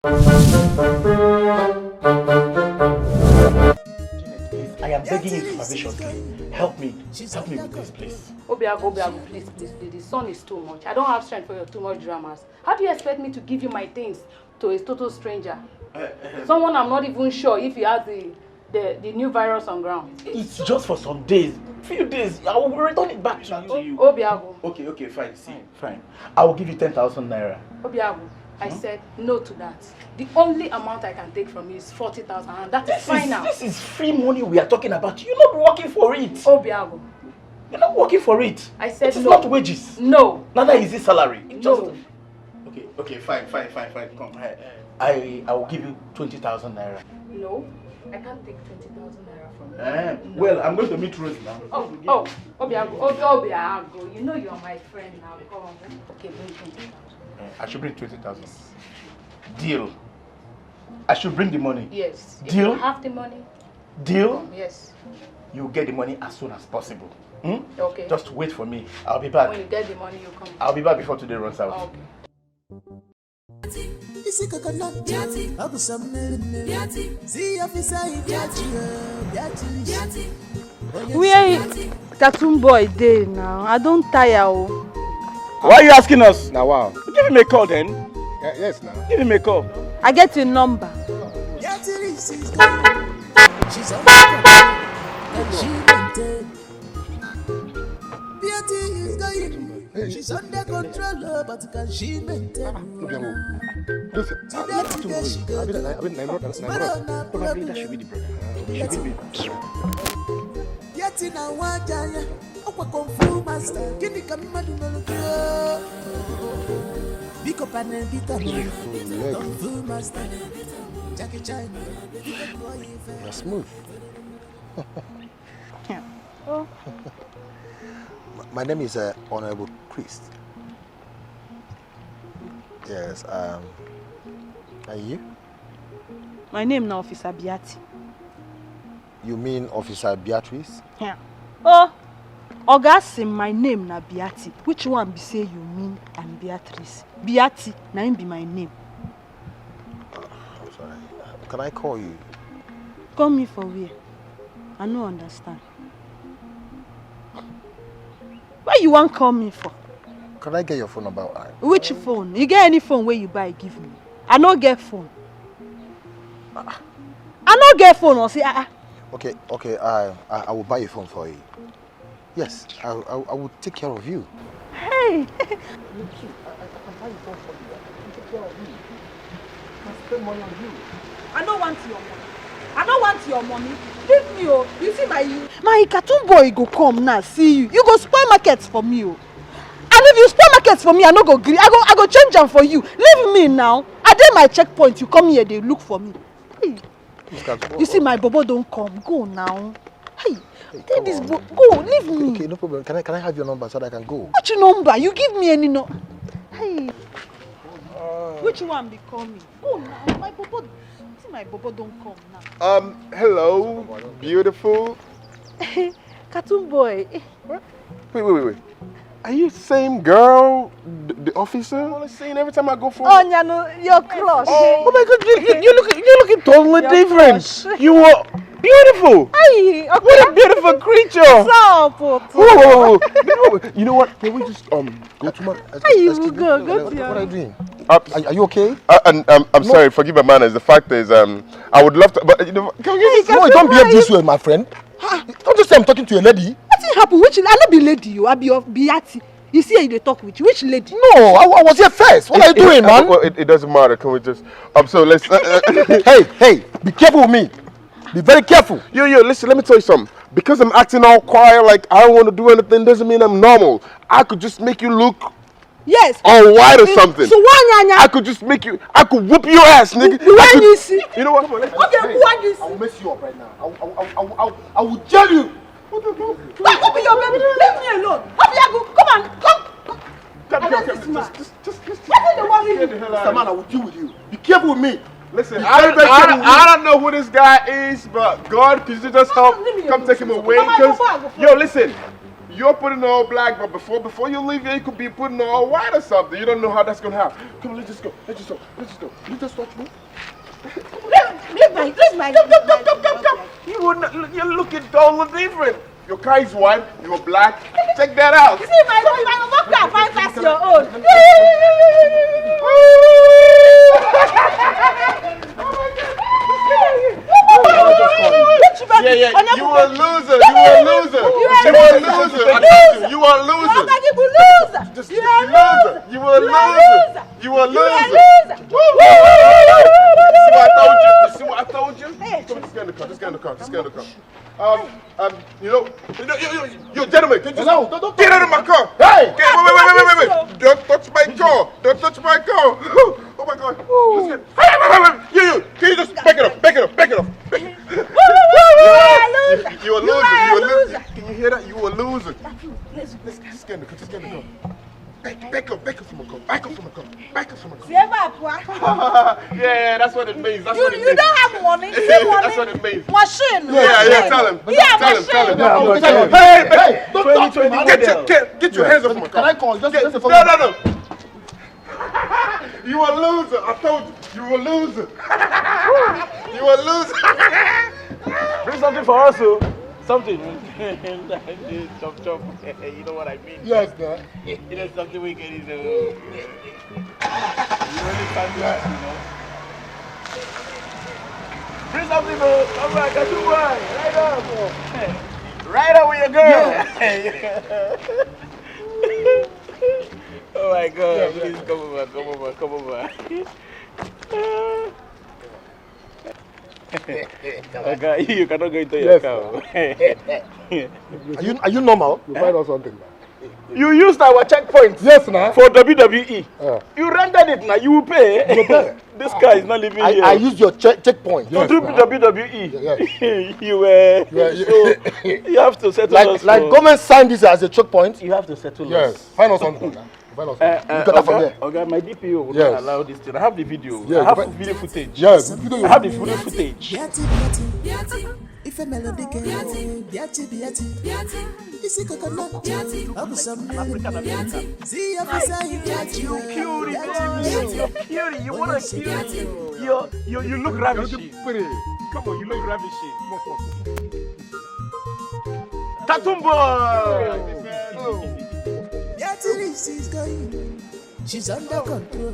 I am begging you permissionly. Help me with this, please. Obiago, please. The sun is too much. I don't have strength for your too much dramas. How do you expect me to give you my things to a total stranger? Someone I'm not even sure if he has the new virus on ground. It's just for some days. Few days. I will return it back to you. Obiago. Okay, fine. See, fine. I will give you 10,000 naira. Obiago, I said no to that. The only amount I can take from you is 40,000, and that is fine now. This is free money we are talking about. You're not working for it. Obiago. You're not working for it. I said no. It's no. not wages. No. Neither is it salary. It's no. Just... Okay, fine. Come. I will give you 20,000 naira. No, I can't take 20,000 naira from you. No. Well, I'm going to meet Rose now. Obiago, you know you're my friend now. Come on. Okay, bring 20,000. I should bring 20,000. Deal. I should bring the money. Yes. Deal. If you have the money. Deal. Yes. You get the money as soon as possible. Okay. Just wait for me. I'll be back. When you get the money, you come. I'll be back before today runs out. Okay. Where cartoon boy dey now? I don't tire. Why are you asking us? Now wow. Give him a call then. Yes now. Give him a call. I get your number. She's on the she maintain. Beauty is going. She's under control, but can she maintain? Listen, probably that should be the brother. Yeti na wajaya, okwa kung master, kini kamadu nalukyo. Biko pane bita kung fu master, Jackie Chan. You're smooth. Oh. My name is Honorable Priest. Yes, and you? My name now Officer Biati. You mean Officer Beatrice? Yeah. Oh, Oga my name na Biati. Which one be say you mean I'm Beatrice? Biati, na him be my name. I'm sorry. Can I call you? Call me for where? I no understand. What you want call me for? Can I get your phone number? Which phone? You get any phone where you buy give me? I no get phone. I no get phone or say Okay, I will buy a phone for you. Yes, I will take care of you. Hey! I can buy a phone for you. I can take care of you. I can spend money on you. I don't want your money. I don't want your money. Leave me, oh. You see my cartoon boy go come now, see you. You go spoil markets for me, oh. And if you spoil markets for me, I no go gree. I go change them for you. Leave me now. I dey my checkpoint. You come here, they look for me. Hey. You see my bobo don't come. Go now. Hey, take this go. Leave me. Okay, no problem. Can I have your number so that I can go? What's your number? You give me any no. Hey. Which one be coming? Go now. My bobo. See my bobo don't come now. Hello, beautiful. Cartoon boy. Wait. Are you the same girl, the officer? I'm only seeing every time I go for. Oh, no, your crush. Oh my God, you're looking totally Your different. crush. You are beautiful. Hey, okay. What a beautiful creature. Stop. Whoa. You know what? Can we just go to my? Hey, you go to What are you doing? Are you okay? I'm sorry. Forgive my manners. The fact is, I would love to, but you know, can we just? No, don't behave this way, my friend. Don't just say I'm talking to a lady. What happened? Which I not be lady, you. I be of Biati. You see how they talk with you. Which lady? No, I was here first. What are you doing, man? Well, it doesn't matter. Can we just? So let's. Hey, be careful with me. Be very careful. Yo, listen. Let me tell you something. Because I'm acting all quiet, like I don't want to do anything, doesn't mean I'm normal. I could just make you look. Yes. All white or something. So why I could just make you. I could whoop your ass, nigga. When you see. You know what? Come on, let's. Okay, when you see. I will mess you up right now. I will jail you. Don't open your baby. Leave me alone. Come on. Just what the worry you? Mr. Man, I will deal with you. Be careful with me. Listen, I don't know who this guy is, but God, could you just help come take him away? Because, yo, listen, you're putting all black, but before you leave here, you could be putting all white or something. You don't know how that's gonna happen. Come on, let's just go. Let's just go. You just watch me. Leave my Come. You're looking totally different. Your car is white, you're black. Check that out. See, my car fine past your own. Yeah. You a loser. You a loser. You a loser. You a loser. You a loser. You a loser. See what I told you? Come on, just get in the car. Just get in the car. You gentlemen, get out of my car. Hey! Wait. Don't touch my car. Oh my God. You. Can you just back it up? You a loser. Can you hear that? You a loser. Let's get in the car. Back up from my car. Yeah, that's what it means. You don't have money. That's what it means. Machine. Yeah, tell him. Hey, don't touch me. Get your hands off my car. Can I call? No. You a loser. I told you. You a loser. Bring something for us, oh. Something. Chop. You know what I mean? Yes, man. You know something we can eat. You only can't do that, you know. Bring something, oh. Come back, I do one. Right up with your girl. Oh my God! Please come over. Okay, you cannot go into your car. Are you normal? You find out something now. You used our checkpoint. Yes, now. For WWE. You rented it now. You will pay. This guy is not living here. I used your checkpoint. To do WWE. Yes. You have to settle us. Like government signed this as a checkpoint. You have to settle us. Yes. Find out something now. You got that from there. Okay, my DPO will not allow this thing. I have the video. Yes, I have the video footage. Yes. I have the video footage. If a melody can Biati. This is coconut. I'm some see your Cutie, you wanna cute? You look ravishing. Come on, you look ravishing. Tatum boy. Biati is going. She's under control.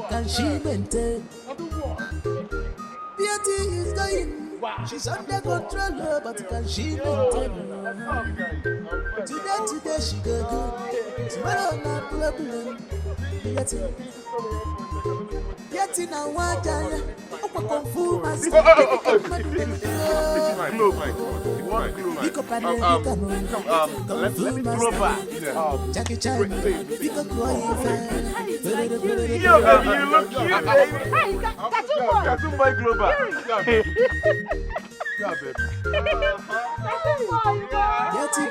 Can she maintain? Biati is going. She's under control, but can she maintain? Today she go good. Tomorrow no problem. Biati na wajaya. Opa konfu masi. This is my glove. Let me throw back. Jackie Chan. Because Yo, baby, you look cute, baby. Hey, Cartoon Boy Global. Yeah, baby. Biati.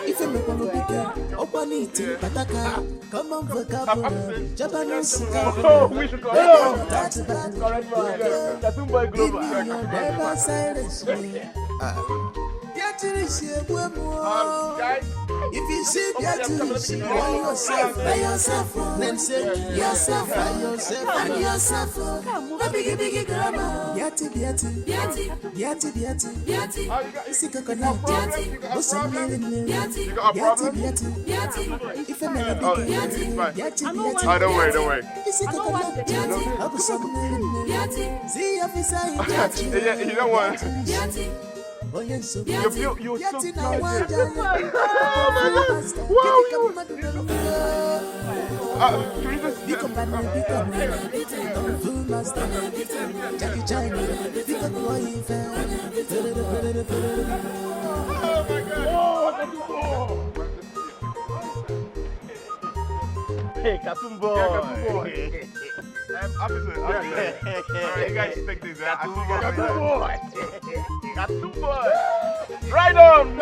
If you make one big open it, pataka. Come on, vocabulary. Japanese. Oh, we should go. That's bad. Cartoon Boy Global. Never silence me. Biati is here, Guys. if you see Biati, by yourself. Then say yourself, by yourself, and yourself. A biggie grandma. Biati. Isi coconut. You got a problem? If a man Biati. Oh, don't worry. Isi coconut. See your face. Yeah, you know what? You're so gorgeous. Hey, Cartoon Boy. Officer, you guys take this. Cartoon Boy. Right on,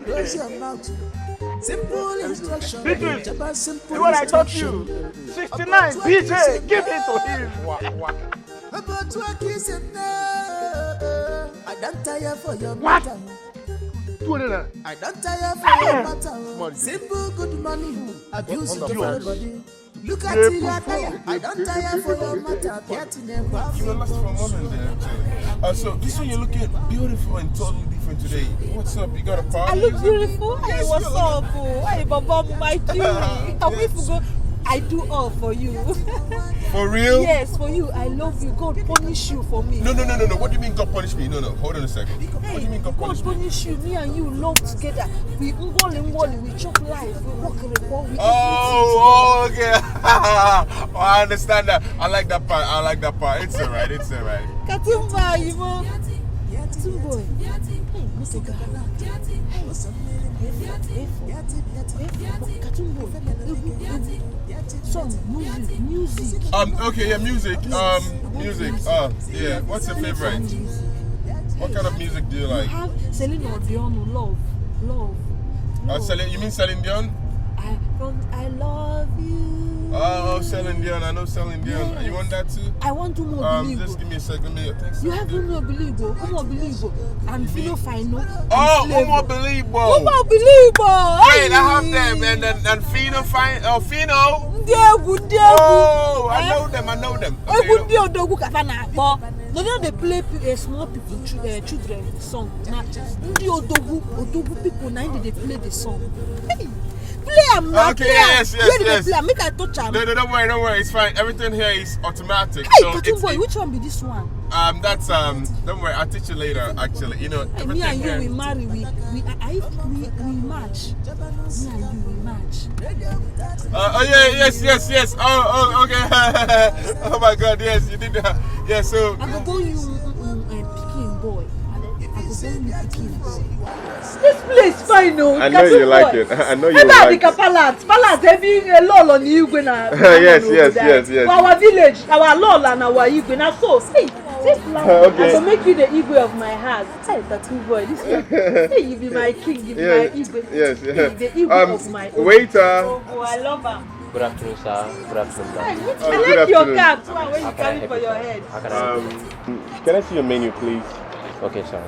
Close your mouth. Simple instruction. This is what I taught you. 69, BJ, give it to him. About what is it now? I don't tire for your mother. 200. I don't tire for your matter. Simple good money. Abuse your body. Look at you, I don't tire for your matter. Getting them back. You were last for a moment there, actually. So this one you're looking beautiful and totally different today. What's up? You got a party? I look beautiful. Hey, what's up? Hey, Baba, my cutie. Can we go? I do all for you. For real? Yes, for you. I love you. God punish you for me. No. What do you mean God punish me? No. Hold on a second. What do you mean God punish me? God punish you. Me and you love together. We we chop life. We walk in the ball. Oh, okay. I understand that. I like that part. It's alright. Katumba, you know. Katumboy. Hey, Mr. Gahara. Katumboy. Song, music. Okay, yeah, music. Music. Yeah. What's your favorite? What kind of music do you like? I have Celine Dion, love. You mean Celine Dion? I love you. Oh, Celine Dion. I know Celine Dion. Yes. You want that too? I want to more believe. Just give me a second. You have to know believe. And Fino Fino. Oh, Umo Beliebo. Hey, I have them. And Fino Fino. Fino. Oh, I know them. No, they play small people, children song. Now, the Odogu people, now they play the song. Hey, play them now. Okay, yes. Play, make I touch them. No, don't worry. It's fine. Everything here is automatic. Hey, so Katumboy, which one be this one? That's don't worry. I'll teach you later. Actually, you know. Me and you, we marry. We match. Me and you, we match. Yes. Oh, okay. Oh my God, yes, you did that. Yeah, so. I go go you Peking boy. I go go you Peking boy. This place fine, no. I know you like it. I know you like it. Palace, having a lol on Igwe na. Yes. Our village, our lol and our Igwe na so. See, plan. Okay. I will make you the Igwe of my heart. Hey, tattoo boy, this one. Hey, you be my king, you be my Igwe. Yes. The Igwe of my own. Waiter. Oh, I love her. Good afternoon, sir. Good afternoon, I like your cap when you carry it for your head. Can I see your menu, please? Okay, sir.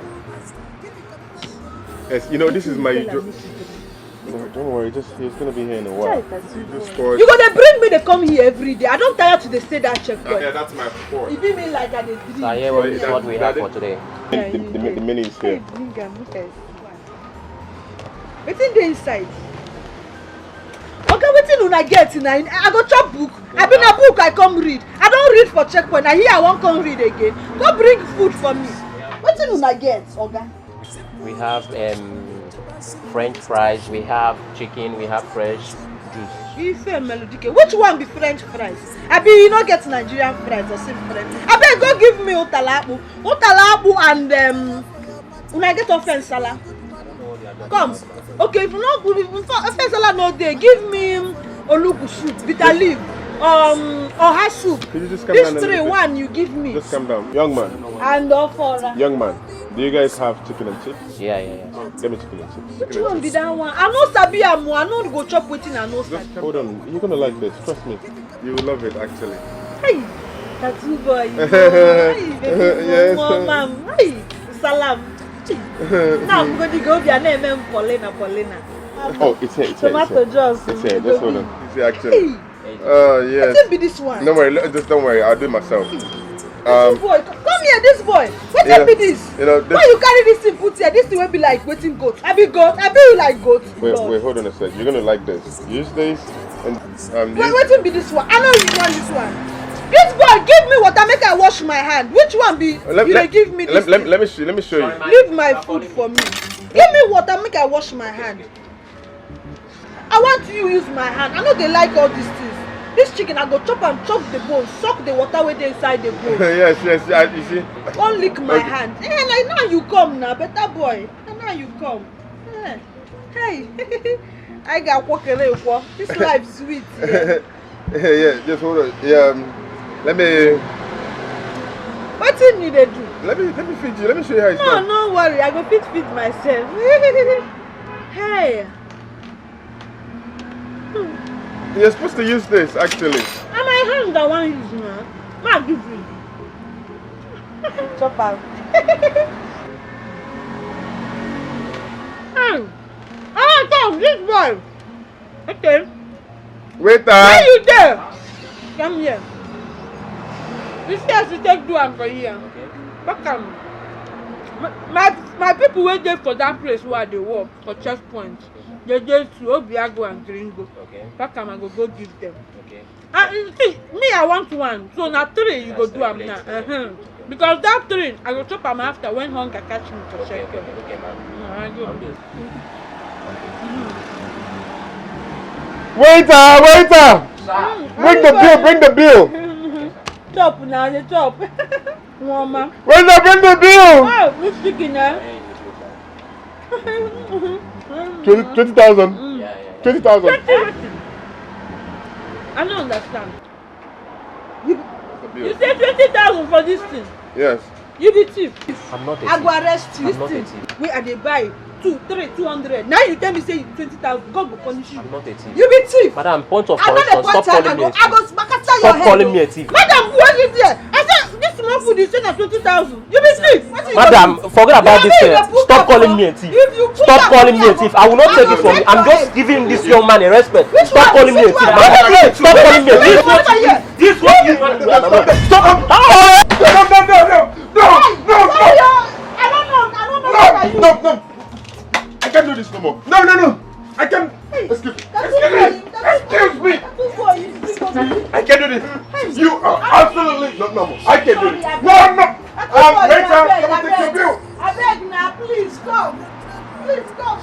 Yes, you know, this is my... Don't worry, he's gonna be here in a while. You gonna bring me, they come here every day. I don't tire to they say that checkpoint. Yeah, that's my sport. It be me like I did. So here what we have for today. The menu is here. What's in the inside? Okay, wetin una get na? I go chop book. I been a book I come read. I don't read for checkpoint. I hear I won't come read again. Go bring food for me. Wetin una get, Oga? We have French fries, we have chicken, we have fresh juice. Which one be French fries? I be you not get Nigerian fries or same French. I beg go give me utalabu and una get offense salad. Come. Okay, if not good, if offense salad no dey, give me olugu soup, bitter leaf, oha soup. Could you just come this down? Three one you give me. Just come down, young man. And offer. Young man. Do you guys have chicken and chips? Yeah. Give me chicken and chips. Which one be that one? I know sabi amu. I know go chop wetin I know sabi. Hold on, you're gonna like this. Trust me, you will love it actually. Hey, tattoo boy. Hey, baby, yes. mom. Hey, salam. Now I'm going to go be an name Paulina. Oh, it's here. Tomato juice. It's here. Just hold on. It's here actually. Yes. Let be this one. Don't worry. I'll do it myself. This boy, come here, this boy. What be this? You know, why you carry this thing put here? This thing will be like waiting goat. I be you like goat. Wait, hold on a sec. You're gonna like this. Use this and waiting be this one. I know you want this one. This boy, give me water, make I wash my hand. Which one be? Give me this. Let me show you. Leave my food for me. Give me water, make I wash my hand. I want you to use my hand. I know they like all these things. This chicken, I go chop and chop the bone, suck the water with inside the bone. yes. You see. Don't lick my hand. And now you come now, better boy. And now you come. Hey, I got walk away. This life sweet. Yeah, just hold on. Yeah, let me. What you need to do? Let me feed you. Let me show you how it's done. No, worry. I go feed myself. Hey. You're supposed to use this actually. And my hand I want to use now. Ma give you. Chop out. Come, this boy. Okay. Waiter. Why you there? Come here. This has to take do am for here. Welcome. My people wait there for that place where they work for checkpoint. They just to Obiago and Gringo. Okay. Welcome, I go give them. Okay. And see, me I want one. So now 3 you go do am now. Because that 3 I go chop am after when hunger catch me for Okay, checkpoint. okay, ma'am. I go. Waiter. Bring the bill. Chop now, the chop. Mama. Waiter, bring the bill. Oh, which chicken now? 20,000. Yeah. 20,000. I don't understand. You say 20,000 for this thing. Yes. You be thief. I'm not a I go thief. arrest you. I'm not a This thief. thing wey I dey buy 2, 3, 200. Now you tell me say 20,000. God go punish you. I'm not a thief. You be thief. Madam, point of I know correction. the Stop point. calling me a I thief. go scatter your Stop head. calling me a thief. Madam, what is there? I said this small food is saying 20,000. You be thief. What you Madam, go do? forget about You this. know me, you put Stop that calling for- me a thief. If you put Stop that calling for me a I thief. go- I will not I take go it from you. take I'm your just head. giving this young man a respect. Which Stop one? calling me a Which thief. one? Madam, Which stop one? calling me a thief. Which one here? This what you man. Stop. Stop. I don't know what are you. No. I can't do this no more. No. I can't. Excuse me. I can't do this. You are absolutely no. I can't do this. No. Waiter, come and take your bill. I beg now, please come. Please come,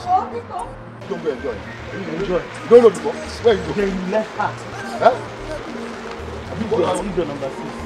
come. Don't go enjoy. Enjoy. You don't know before. Where you go? Then you left her. Huh? Leave your number 6.